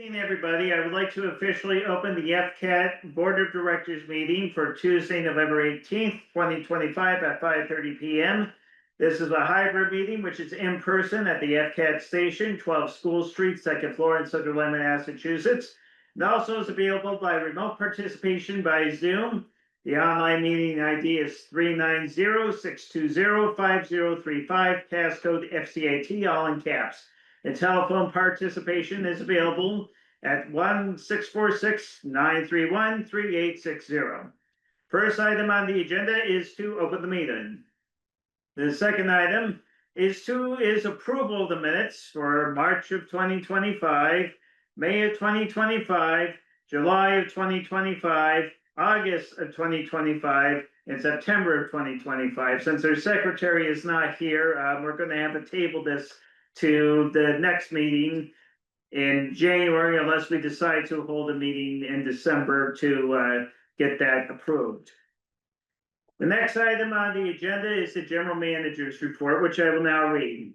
evening, everybody. I would like to officially open the FCAT Board of Directors meeting for Tuesday, November 18th, 2025 at 5:30 p.m. This is a hybrid meeting, which is in person at the FCAT station, 12 School Street, second floor in Sunderland, Massachusetts. It also is available by remote participation by Zoom. The online meeting ID is 390-620-5035, passcode FCAT, all in caps. And telephone participation is available at 1-646-931-3860. First item on the agenda is to open the meeting. The second item is approval of the minutes for March of 2025, May of 2025, July of 2025, August of 2025, and September of 2025. Since our secretary is not here, we're going to have to table this to the next meeting in January, unless we decide to hold a meeting in December to get that approved. The next item on the agenda is the General Manager's report, which I will now read.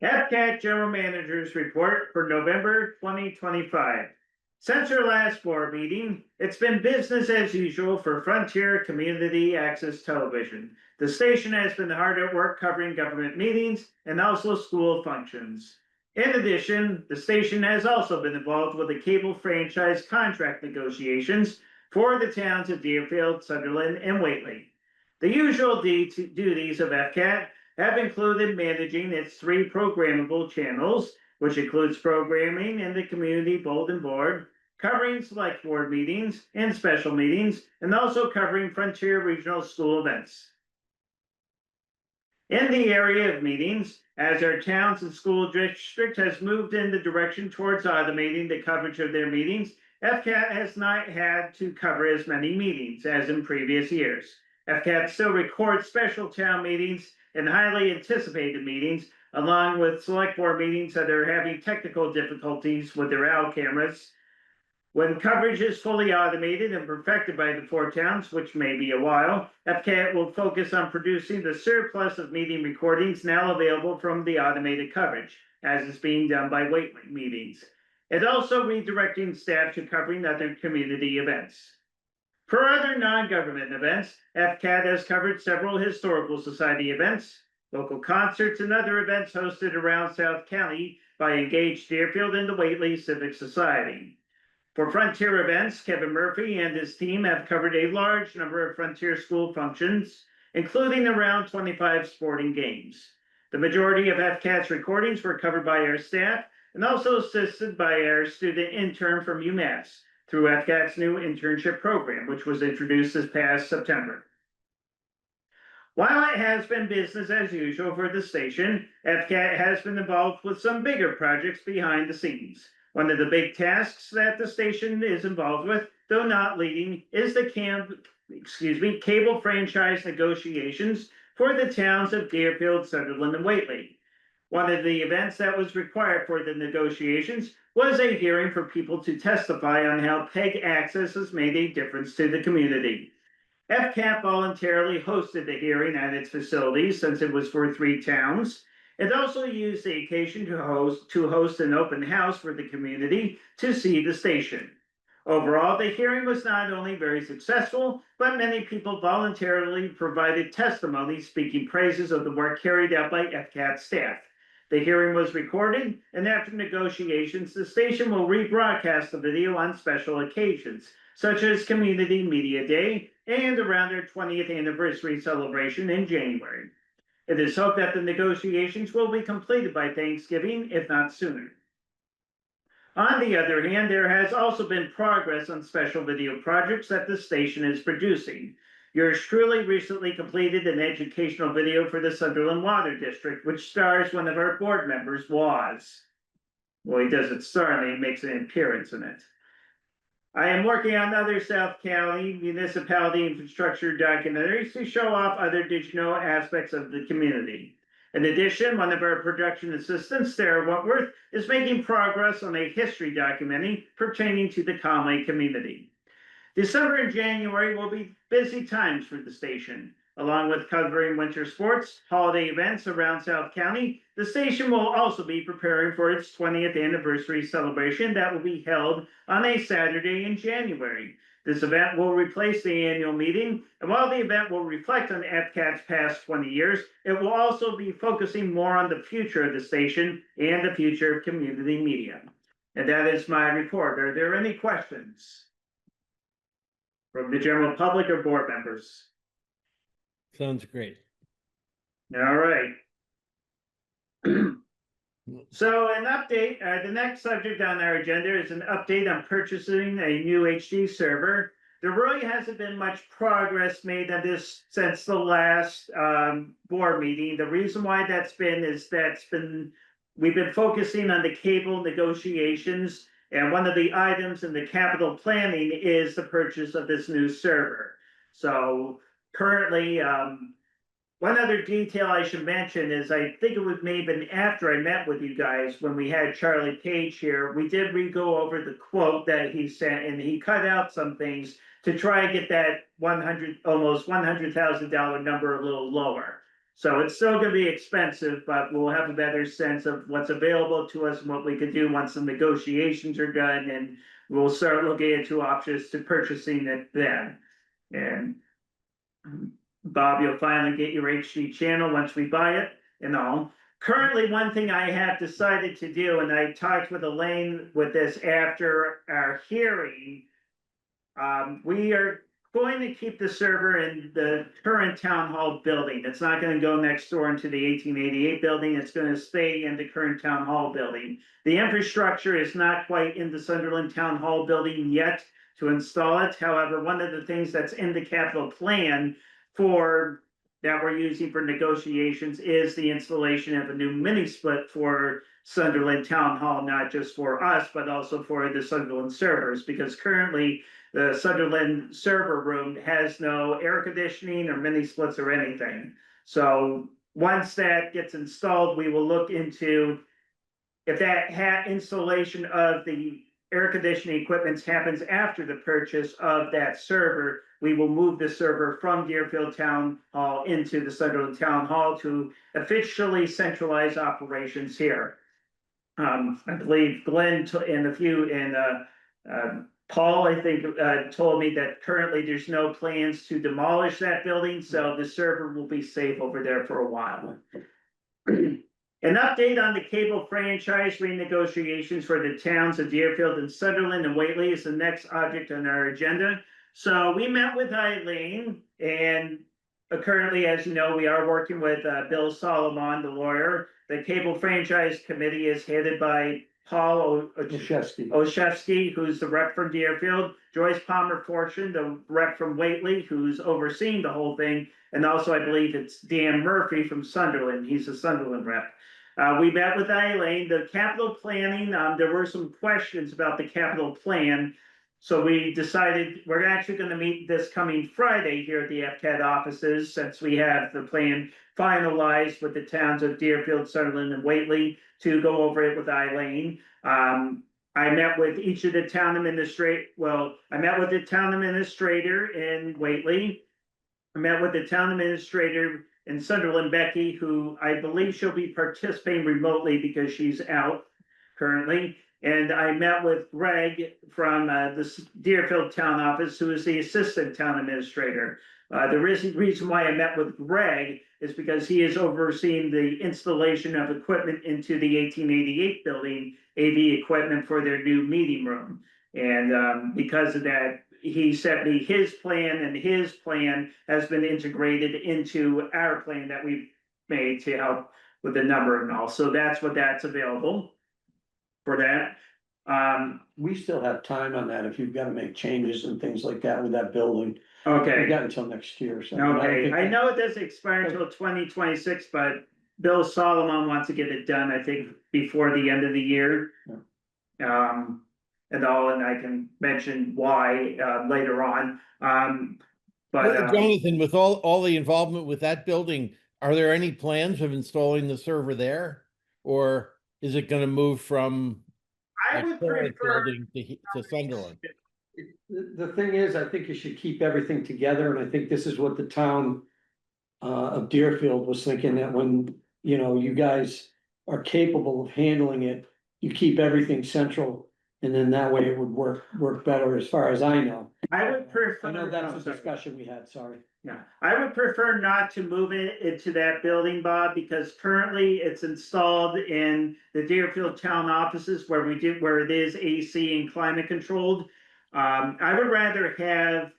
FCAT General Manager's report for November 2025. Since our last board meeting, it's been business as usual for Frontier Community Access Television. The station has been hard at work covering government meetings and also school functions. In addition, the station has also been involved with the cable franchise contract negotiations for the towns of Deerfield, Sunderland, and Whately. The usual duties of FCAT have included managing its 3 programmable channels, which includes programming in the Community Bulletin Board, covering select board meetings and special meetings, and also covering Frontier Regional School events. In the area of meetings, as our towns and school district has moved in the direction towards automating the coverage of their meetings, FCAT has not had to cover as many meetings as in previous years. FCAT still records special town meetings and highly anticipated meetings, along with select board meetings that are having technical difficulties with their owl cameras. When coverage is fully automated and perfected by the 4 towns, which may be a while, FCAT will focus on producing the surplus of meeting recordings now available from the automated coverage, as is being done by Whately meetings, and also redirecting staff to covering other community events. For other non-government events, FCAT has covered several historical society events, local concerts, and other events hosted around South County by Engaged Deerfield and the Whately Civic Society. For Frontier events, Kevin Murphy and his team have covered a large number of Frontier school functions, including around 25 sporting games. The majority of FCAT's recordings were covered by our staff and also assisted by our student intern from UMass through FCAT's new internship program, which was introduced this past September. While it has been business as usual for the station, FCAT has been involved with some bigger projects behind the scenes. One of the big tasks that the station is involved with, though not leading, is the cable franchise negotiations for the towns of Deerfield, Sunderland, and Whately. One of the events that was required for the negotiations was a hearing for people to testify on how PEG access has made a difference to the community. FCAT voluntarily hosted the hearing at its facilities since it was for 3 towns. It also used the occasion to host an open house for the community to see the station. Overall, the hearing was not only very successful, but many people voluntarily provided testimony speaking praises of the work carried out by FCAT staff. The hearing was recorded, and after negotiations, the station will rebroadcast the video on special occasions, such as Community Media Day and around their 20th anniversary celebration in January. It is hoped that the negotiations will be completed by Thanksgiving, if not sooner. On the other hand, there has also been progress on special video projects that the station is producing. Yours truly recently completed an educational video for the Sunderland Water District, which stars one of our board members, Waz. Well, he doesn't star in it, he makes an appearance in it. I am working on other South County municipality infrastructure documentaries to show off other Did You Know aspects of the community. In addition, one of our production assistants, Sarah Wentworth, is making progress on a history documentary pertaining to the Conway community. December and January will be busy times for the station. along with covering winter sports, holiday events around South County. The station will also be preparing for its 20th anniversary celebration that will be held on a Saturday in January. This event will replace the annual meeting, and while the event will reflect on FCAT's past 20 years, it will also be focusing more on the future of the station and the future of community media. And that is my report. Are there any questions from the general public or board members? Sounds great. All right. So an update, the next subject on our agenda is an update on purchasing a new HD server. There really hasn't been much progress made on this since the last board meeting. The reason why that's been is we've been focusing on the cable negotiations, and one of the items in the capital planning is the purchase of this new server. So currently, one other detail I should mention is I think it was maybe after I met with you guys when we had Charlie Page here, we did re-go over the quote that he sent, and he cut out some things to try and get that almost $100,000 number a little lower. So it's still going to be expensive, but we'll have a better sense of what's available to us and what we could do once the negotiations are done, and we'll start looking into options to purchasing it then. And Bob, you'll finally get your HD channel once we buy it and all. Currently, one thing I have decided to do, and I talked with Elaine with this after our hearing, we are going to keep the server in the current town hall building. It's not going to go next door into the 1888 building. It's going to stay in the current town hall building. The infrastructure is not quite in the Sunderland Town Hall building yet to install it. However, one of the things that's in the capital plan that we're using for negotiations is the installation of a new mini split for Sunderland Town Hall, not just for us, but also for the Sunderland servers, because currently the Sunderland server room has no air conditioning or mini splits or anything. So once that gets installed, we will look into if that installation of the air conditioning equipment happens after the purchase of that server, we will move the server from Deerfield Town Hall into the Sunderland Town Hall to officially centralize operations here. I believe Glenn and Paul, I think, told me that currently there's no plans to demolish that building, so the server will be safe over there for a while. An update on the cable franchise renegotiations for the towns of Deerfield and Sunderland and Whately is the next object on our agenda. So we met with Eileen, and currently, as you know, we are working with Bill Solomon, the lawyer. The cable franchise committee is headed by Paul Oshevsky, who's the rep from Deerfield, Joyce Palmer Fortune, the rep from Whately, who's overseeing the whole thing, and also I believe it's Dan Murphy from Sunderland. He's a Sunderland rep. We met with Eileen. The capital planning, there were some questions about the capital plan. So we decided we're actually going to meet this coming Friday here at the FCAT offices, since we have the plan finalized with the towns of Deerfield, Sunderland, and Whately to go over it with Eileen. I met with each of the town administrators. Well, I met with the town administrator in Whately. I met with the town administrator in Sunderland, Becky, who I believe she'll be participating remotely because she's out currently. And I met with Greg from the Deerfield town office, who is the assistant town administrator. The reason why I met with Greg is because he is overseeing the installation of equipment into the 1888 building, AV equipment for their new meeting room. And because of that, he sent me his plan, and his plan has been integrated into our plan that we've made to help with the number and all. So that's available for that. We still have time on that if you've got to make changes and things like that with that building. Okay. We got until next year. So Okay, I know it doesn't expire until 2026, but Bill Solomon wants to get it done, I think, before the end of the year. Yeah. And I can mention why later on. Jonathan, with all the involvement with that building, are there any plans of installing the server there, or is it going to move from I would prefer building to Sunderland? The thing is, I think you should keep everything together, and I think this is what the town of Deerfield was thinking that when, you know, you guys are capable of handling it, you keep everything central, and then that way it would work better as far as I know. I would prefer. I know that's I'm a sorry. discussion we had, sorry. Yeah, I would prefer not to move it into that building, Bob, because currently it's installed in the Deerfield town offices where where it is AC and climate controlled. I would rather have,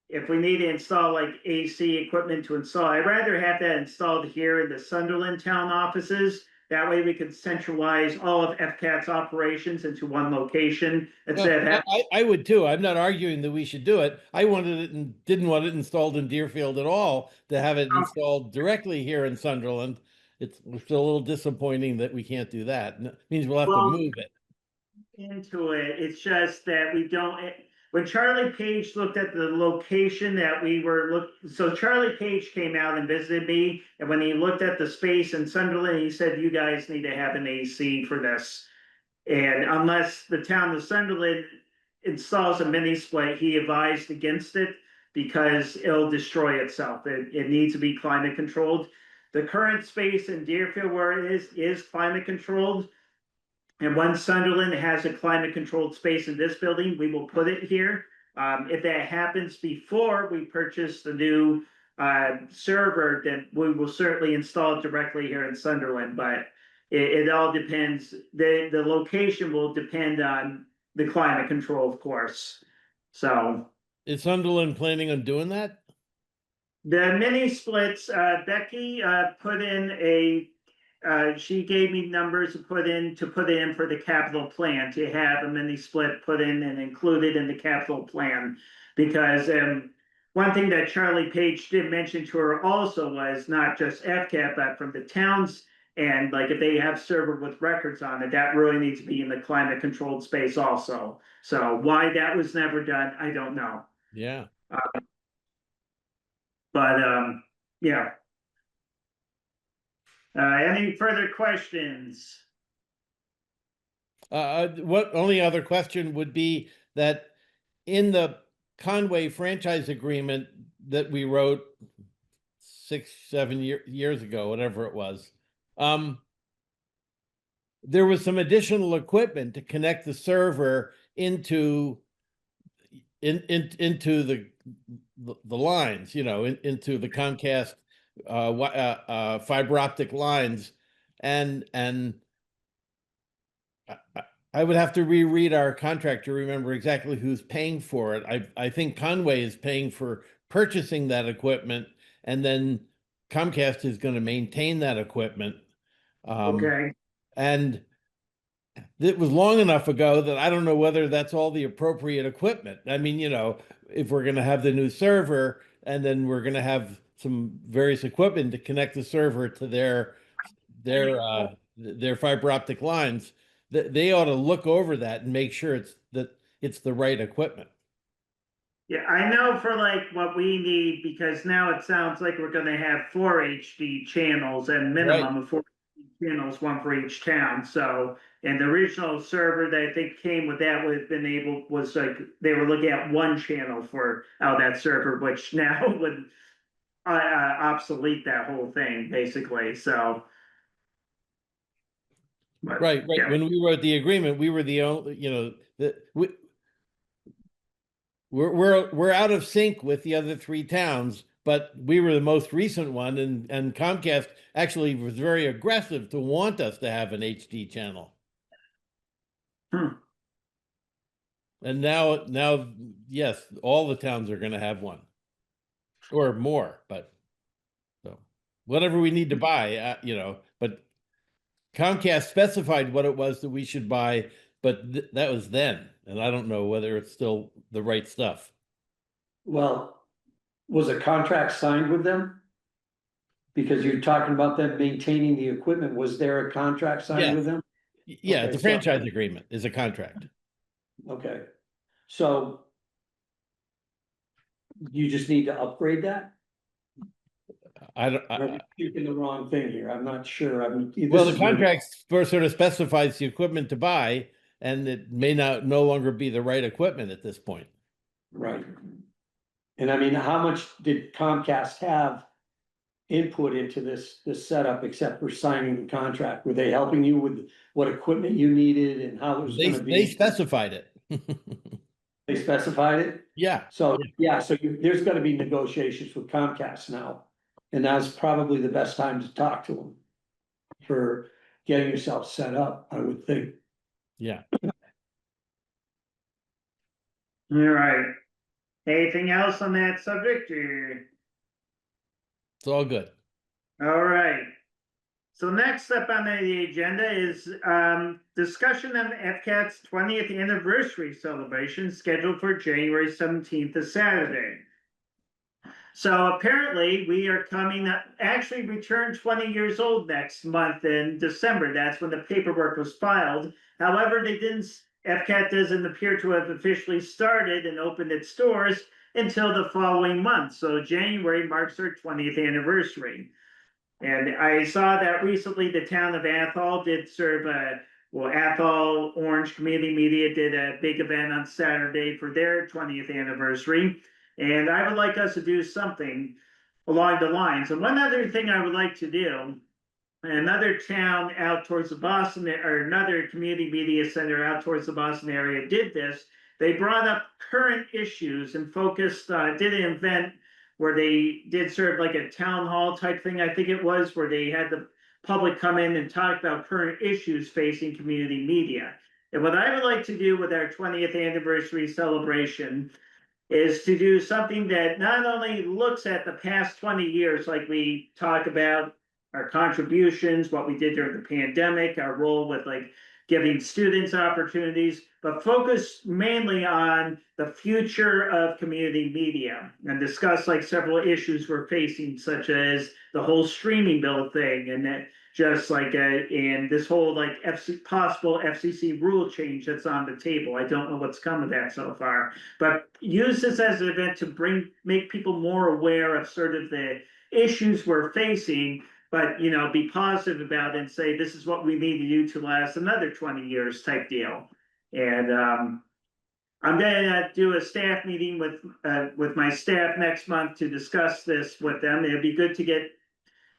if we need to install like AC equipment to install, I'd rather have that installed here in the Sunderland town offices. That way we can centralize all of FCAT's operations into one location instead of having. I would too. I'm not arguing that we should do it. I wanted it and didn't want it installed in Deerfield at all, to have it installed directly here in Sunderland. It's a little disappointing that we can't do that. It means we'll have to Well, move it. into it. It's just that we don't. When Charlie Page looked at the location that we were so Charlie Page came out and visited me, and when he looked at the space in Sunderland, he said, "You guys need to have an AC for this." And unless the town of Sunderland installs a mini split, he advised against it because it'll destroy itself. It needs to be climate controlled. The current space in Deerfield where it is climate controlled. And once Sunderland has a climate controlled space in this building, we will put it here. If that happens before we purchase the new server, then we will certainly install it directly here in Sunderland. But it all depends. The location will depend on the climate control, of course. So Is Sunderland planning on doing that? the mini splits, Becky put in she gave me numbers to put in for the capital plan, to have a mini split put in and included in the capital plan. Because one thing that Charlie Page did mention to her also was not just FCAT, but from the towns, and like if they have server with records on it, that really needs to be in the climate controlled space also. So why that was never done, I don't know. Yeah. But yeah. Any further questions? What only other question would be that in the Conway franchise agreement that we wrote 6-7 years ago, whatever it was, there was some additional equipment to connect the server into the lines, you know, into the Comcast fiber optic lines, and I would have to reread our contract to remember exactly who's paying for it. I think Conway is paying for purchasing that equipment, and then Comcast is going to maintain that equipment. Okay. And it was long enough ago that I don't know whether that's all the appropriate equipment. I mean, you know, if we're going to have the new server and then we're going to have some various equipment to connect the server to their fiber optic lines, they ought to look over that and make sure it's the right equipment. Yeah, I know for like what we need, because now it sounds like we're gonna have 4 HD channels and minimum of 4 channels, one for each town. So, and the original server that I think came with that was like, they were looking at 1 channel for out that server, which now would obsolete that whole thing basically. So. But, Right. yeah. When we wrote the agreement, we were the only, you know, we're out of sync with the other 3 towns, but we were the most recent one, and Comcast actually was very aggressive to want us to have an HD channel. And now, yes, all the towns are going to have one or more, but so whatever we need to buy, you know, but Comcast specified what it was that we should buy, but that was then, and I don't know whether it's still the right stuff. Well, was a contract signed with them? Because you're talking about them maintaining the equipment. Was there a contract signed with them? Yeah, Okay, the franchise agreement is a contract. Okay, so you just need to upgrade that? Or you're thinking the wrong thing here. I'm not sure. Well, the contract sort of specifies the equipment to buy, and it may no longer be the right equipment at this point. Right. And I mean, how much did Comcast have input into this setup except for signing the contract? Were they helping you with what equipment you needed and how it was They gonna they be? specified it. They specified it? Yeah, So, yeah, so there's gonna be negotiations with Comcast now. And that's probably the best time to talk to them. For getting yourself set up, I would think. yeah. All right. Anything else on that subject or? It's all good. All right. So next up on the agenda is discussion of FCAT's 20th anniversary celebration scheduled for January 17th, a Saturday. So apparently we are coming up, actually we turn 20 years old next month in December. That's when the paperwork was filed. However, FCAT doesn't appear to have officially started and opened its doors until the following month. So January marks our 20th anniversary. And I saw that recently the town of Athol did serve Athol Orange Community Media did a big event on Saturday for their 20th anniversary. And I would like us to do something along the lines. And one other thing I would like to do, another town out towards the Boston, or another community media center out towards the Boston area did this. They brought up current issues and focused, did an event where they did sort of like a town hall type thing, I think it was, where they had the public come in and talk about current issues facing community media. And what I would like to do with our 20th anniversary celebration is to do something that not only looks at the past 20 years, like we talk about our contributions, what we did during the pandemic, our role with like giving students opportunities, but focus mainly on the future of community media and discuss like several issues we're facing, such as the whole streaming bill thing, and that just like and this whole like possible FCC rule change that's on the table. I don't know what's come of that so far, but use this as an event to make people more aware of sort of the issues we're facing, but be positive about it and say this is what we need to do to last another 20 years type deal. And I'm gonna do a staff meeting with my staff next month to discuss this with them. It'd be good to get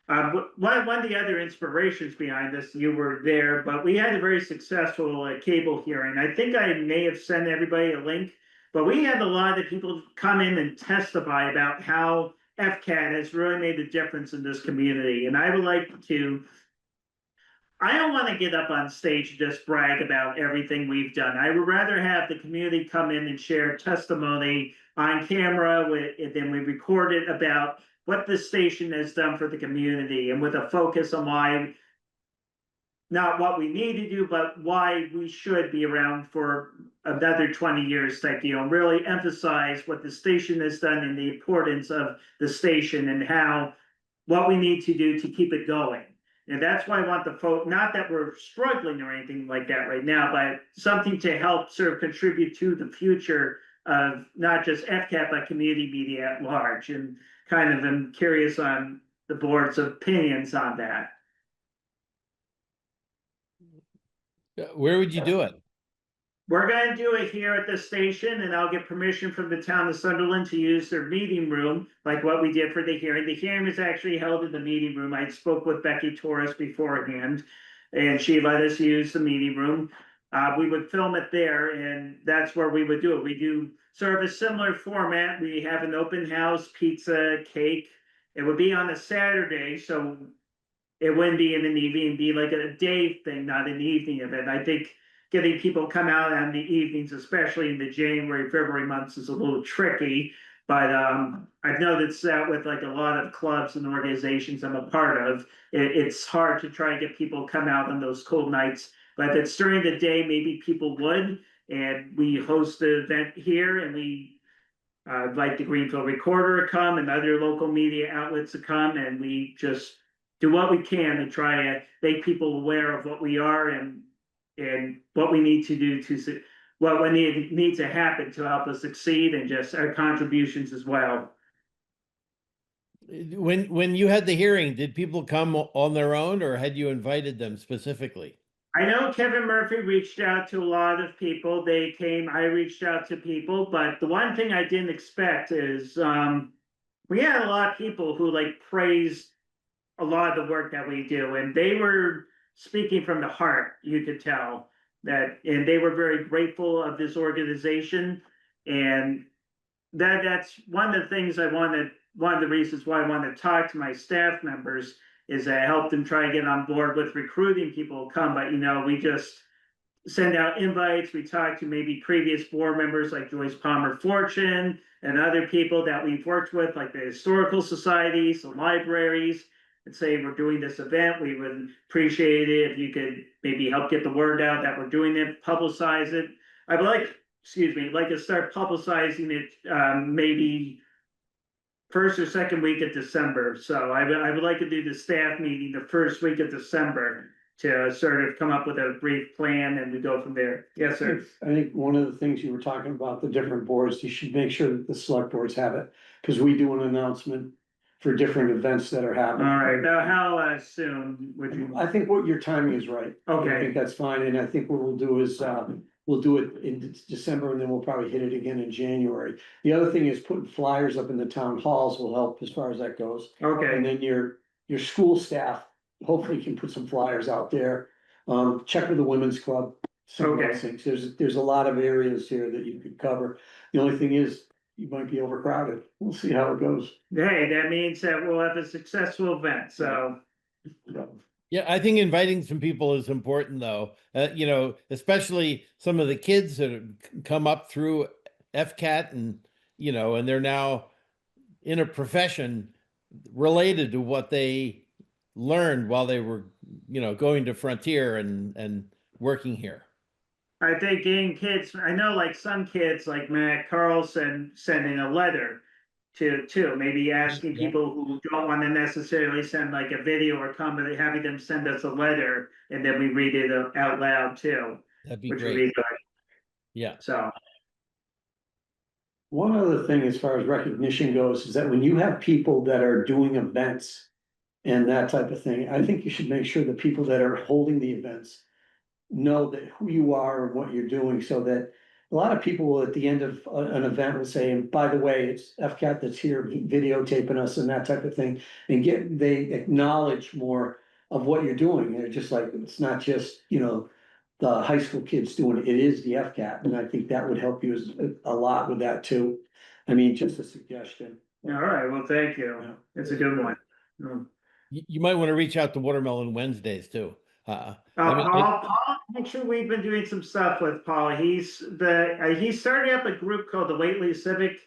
one of the other inspirations behind this. You were there, but we had a very successful cable hearing. I think I may have sent everybody a link, but we had a lot of people come in and testify about how FCAT has really made a difference in this community. And I would like to, I don't want to get up on stage and just brag about everything we've done. I would rather have the community come in and share testimony on camera then we record it about what the station has done for the community, and with a focus on why, not what we need to do, but why we should be around for another 20 years type deal, and really emphasize what the station has done and the importance of the station and what we need to do to keep it going. And that's why I want the folk, not that we're struggling or anything like that right now, but something to help sort of contribute to the future of not just FCAT, but community media at large. And kind of am curious on the board's opinions on that. Where would you do it? We're going to do it here at the station, and I'll get permission from the town of Sunderland to use their meeting room, like what we did for the hearing. The hearing was actually held in the meeting room. I spoke with Becky Torres beforehand, and she let us use the meeting room. We would film it there, and that's where we would do it. We do sort of a similar format. We have an open house, pizza, cake. It would be on a Saturday, so it wouldn't be in an evening. It'd be like a day thing, not an evening event. I think getting people come out on the evenings, especially in the January, February months, is a little tricky. But I've noticed that with like a lot of clubs and organizations I'm a part of, it's hard to try and get people to come out on those cold nights. But if it's during the day, maybe people would. And we host the event here, and we invite the Greenfield Recorder to come and other local media outlets to come, and we just do what we can to try to make people aware of what we are and what we need to do to what needs to happen to help us succeed, and just our contributions as well. When you had the hearing, did people come on their own, or had you invited them specifically? I know Kevin Murphy reached out to a lot of people. They came, I reached out to people, but the one thing I didn't expect is we had a lot of people who like praised a lot of the work that we do, and they were speaking from the heart, you could tell that, and they were very grateful of this organization. And that's one of the things one of the reasons why I wanted to talk to my staff members is I helped them try and get on board with recruiting people to come, but we just send out invites. We talk to maybe previous board members like Joyce Palmer Fortune and other people that we've worked with, like the historical societies, the libraries, and say we're doing this event. We would appreciate it if you could maybe help get the word out that we're doing it, publicize it. I would like to start publicizing it maybe first or second week of December. So I would like to do the staff meeting the first week of December to sort of come up with a brief plan, and we go from there. Yes, sir. I think one of the things you were talking about, the different boards, you should make sure that the select boards have it, because we do an announcement for different events that are All happening. right, now how soon would you? I think what your timing is right. I Okay, think that's fine, and I think what we'll do is, we'll do it in December, and then we'll probably hit it again in January. The other thing is putting flyers up in the town halls will help as far as that goes. And okay, then your school staff hopefully can put some flyers out there. Check with the women's club. Some of Okay. those things. There's a lot of areas here that you could cover. The only thing is, you might be overcrowded. We'll see how it goes. hey, that means that we'll have a successful event, so. Yeah, I think inviting some people is important though. Especially some of the kids that have come up through FCAT and, and they're now in a profession related to what they learned while they were, going to Frontier and working here. I think getting kids, I know like some kids like Matt Carlson sending a letter to maybe asking Yeah. people who don't want to necessarily send like a video or comment, having them send us a letter and then we read it out loud too, That'd be which would great. be good. Yeah. So, One other thing as far as recognition goes is that when you have people that are doing events and that type of thing, I think you should make sure the people that are holding the events know that who you are and what you're doing, so that a lot of people will, at the end of an event, will say, and by the way, it's FCAT that's here videotaping us and that type of thing. And they acknowledge more of what you're doing. They're just like, it's not just, the high school kids doing it, it is the FCAT, and I think that would help you a lot with that too. I mean, just a suggestion. all right, well, thank you. Yeah. It's a good one. Mm. You might want to reach out to Watermelon Wednesdays too. Paul, actually, we've been doing some stuff with Paul. He's started up a group called the Whately Civic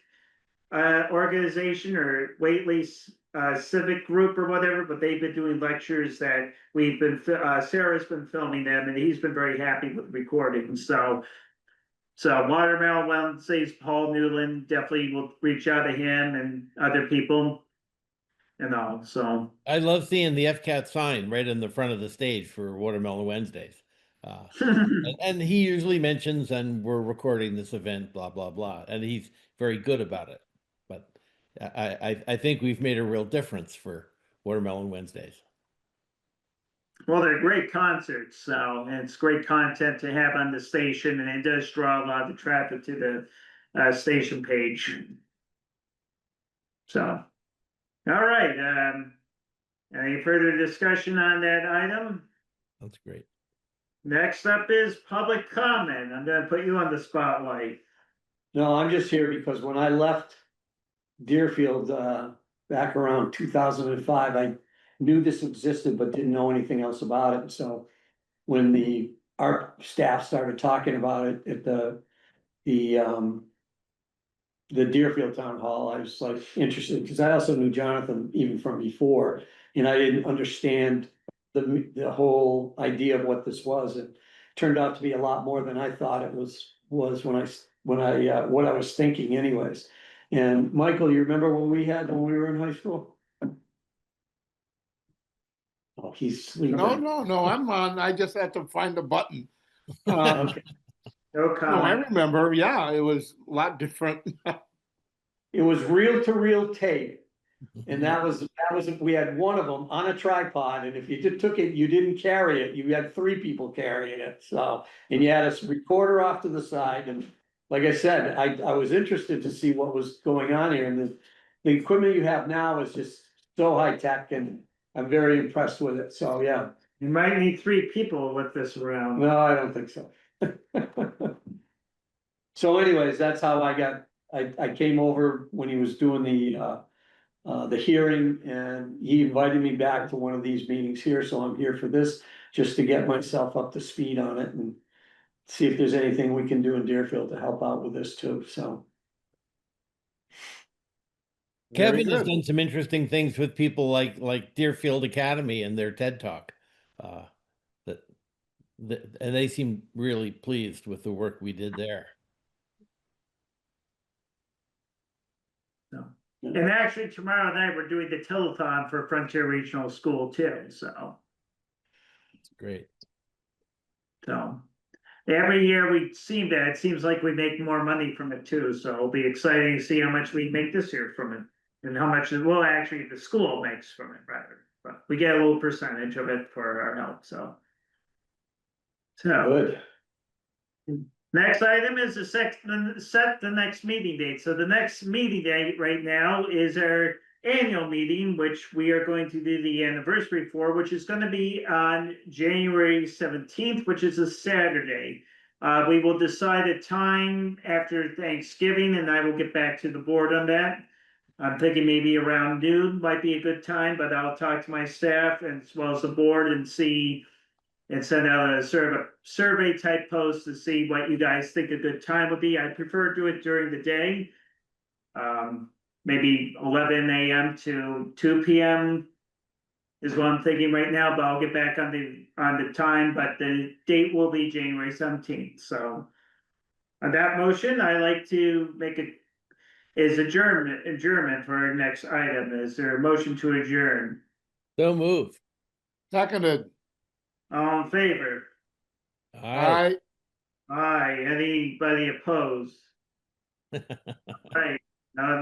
organization, or Whately Civic Group or whatever, but they've been doing lectures that we've been, Sarah's been filming them, and he's been very happy with recording. So Watermelon Wednesdays, Paul Newland, definitely will reach out to him and other people. So I love seeing the FCAT sign right in the front of the stage for Watermelon Wednesdays. And he usually mentions, and we're recording this event, blah, blah, blah. And he's very good about it. But I think we've made a real difference for Watermelon Wednesdays. well, they're great concerts, so, and it's great content to have on the station, and it does draw a lot of the traffic to the station page. So, all right, any further discussion on that item? That's great. Next up is public comment. I'm gonna put you on the spotlight. No, I'm just here because when I left Deerfield, back around 2005, I knew this existed, but didn't know anything else about it. So when our staff started talking about it at the Deerfield Town Hall, I was like interested, because I also knew Jonathan even from before, and I didn't understand the whole idea of what this was. It turned out to be a lot more than I thought it was when I what I was thinking anyways. And Michael, you remember when we were in high school? Oh, he's sleeping. No, I'm on. I just had to find a button. Okay. No No, I comment. remember. Yeah, it was a lot different. It was reel-to-reel tape. And that was, we had one of them on a tripod, and if you took it, you didn't carry it, you had three people carrying it, so. And you had a recorder off to the side, and like I said, I was interested to see what was going on here, and the equipment you have now is just so high-tech, and I'm very impressed with it, so yeah, You might need 3 people with this around. no, I don't think so. So anyways, that's how I came over when he was doing the hearing, and he invited me back to one of these meetings here, so I'm here for this, just to get myself up to speed on it and see if there's anything we can do in Deerfield to help out with this too, so. Very Kevin has good. done some interesting things with people like Deerfield Academy and their TED Talk. That and they seem really pleased with the work we did there. So, and actually tomorrow night, we're doing the telethon for Frontier Regional School too, so. It's great. So every year it seems like we make more money from it too, so it'll be exciting to see how much we make this year from it. And how much, well, actually the school makes from it rather, but we get a little percentage of it for our help, so. So, Good, next item is to set the next meeting date. So the next meeting date right now is our annual meeting, which we are going to do the anniversary for, which is going to be on January 17th, which is a Saturday. We will decide a time after Thanksgiving, and I will get back to the board on that. I'm thinking maybe around noon might be a good time, but I'll talk to my staff as well as the board and see and send out a sort of a survey type post to see what you guys think a good time would be. I prefer to do it during the day. Maybe 11 a.m. to 2 p.m. is what I'm thinking right now, but I'll get back on the time, but the date will be January 17th. So on that motion, I like to make it is adjournment for our next item. Is there a motion to adjourn? So move. seconded. All in favor? Aye. I Aye. Anybody opposed? Right. No